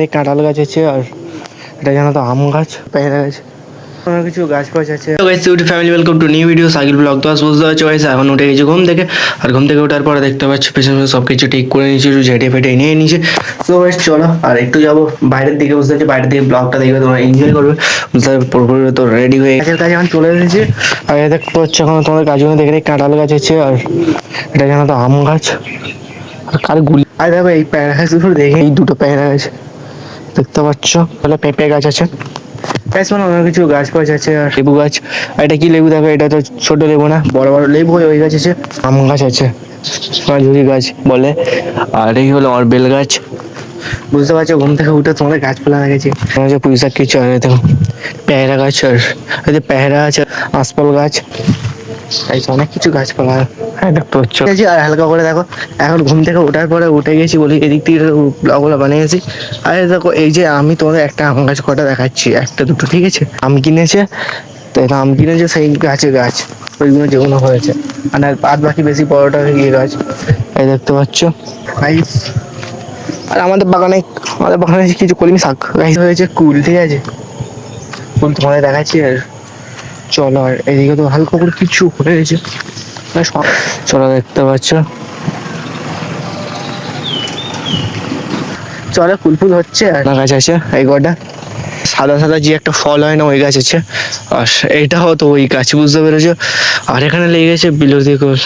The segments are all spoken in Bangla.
এই কাঁঠাল গাছ আছে আর এটা জানো তো আম গাছ, পেয়ারা গাছ, অনেক কিছু গাছ ফাছ আছে। তো guys YouTube family welcome to new video cycle blog. তো আজ বুঝতে পারছো গাইস এখন উঠে গেছি ঘুম থেকে, আর ঘুম থেকে ওঠার পরে দেখতে পাচ্ছি পেছনে সব কিছু ঠিক করে নিয়েছি, একটু ঝেঁটে ফেটে নিয়ে নিয়েছি। তো গাইস চলো আর একটু যাবো বাইরের দিকে, বুঝতে পারছি বাইরের দিকে ব্লগটা দেখবে, তোমরা এনজয় করবে। বুঝতে পারবে পুরোপুরি তো রেডি হয়ে গাছের কাছে এখন চলে এসেছি। আর এই দেখতে পাচ্ছ এখন তোমাদের গাছগুলো দেখে কাঁঠাল গাছ আছে আর এটা জানো তো আম গাছ, আর কার গুলি। আর দেখো এই পেয়ারা গাছগুলো দেখে, এই দুটো পেয়ারা গাছ দেখতে পাচ্ছ, তাহলে পেঁপে গাছ আছে, গাছ মানে অনেক কিছু গাছ ফাছ আছে। আর লেবু গাছ, আর এটা কি লেবু দেখো, এটা তো ছোট লেবু না, বড় বড় লেবু হয়, ওই গাছ আছে। আম গাছ আছে, মাঝুরি গাছ বলে, আর এই হলো আমার বেল গাছ। বুঝতে পারছো ঘুম থেকে উঠে তোমাদের গাছপালা দেখেছি, পুঁই শাক কিছু আর দেখো পেয়ারা গাছ, আর এই যে পেয়ারা আছে, আঁশফল গাছ, এই অনেক কিছু গাছপালা। হ্যাঁ দেখতে পাচ্ছ। আর হালকা করে দেখো এখন ঘুম থেকে ওঠার পরে উঠে গেছি বলি এদিক থেকে ব্লগগুলো বানিয়েছি। আর দেখো এই যে আমি তোমাদের একটা আম গাছ কটা দেখাচ্ছি, একটা দুটো ঠিক আছে, আম কিনেছে, তো এটা আম কিনেছে সেই গাছে গাছ ওইগুলো যেগুলো হয়েছে, আর বাদ বাকি বেশি বড়টা ইয়ে গাছ এই দেখতে পাচ্ছ। আর আমাদের বাগানে কিছু কলমি শাক গাছ হয়েছে, কুল, ঠিক আছে, কুল তোমাদের দেখাচ্ছি। আর চলো আর এদিকে তো হালকা করে কিছু হয়েছে, চলো দেখতে পাচ্ছ, চলে ফুল হচ্ছে। আর গাছ আছে এই কটা, সাদা সাদা যে একটা ফল হয় না ওই গাছ আছে, আর এইটাও তো ওই গাছ, বুঝতে পেরেছো। আর এখানে লেগে গেছে বিলতি কোল।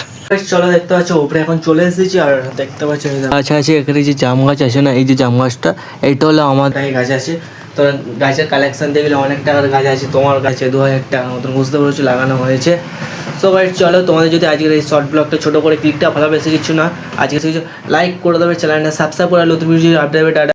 চলো দেখতে পাচ্ছ উপরে এখন চলে এসেছি, আর দেখতে পাচ্ছ গাছ আছে এখানে, যে জাম গাছ আছে না, এই যে জাম গাছটা, এইটা হলো আমার গাছ আছে। তো গাছের কালেকশন দেখলে অনেক টাকার গাছ আছে, তোমার কাছে 2000 টাকার মতন, বুঝতে পেরেছো, লাগানো হয়েছে। সো গাইস চলো তোমাদের যদি আজকের এই শর্ট ব্লগটা ছোটো করে ক্লিকটা ভালো, বেশি কিছু না, আজকে কিছু লাইক করে দেবে, চ্যানেলটা সাবস্ক্রাইব করে নতুন ভিডিও আপডেট।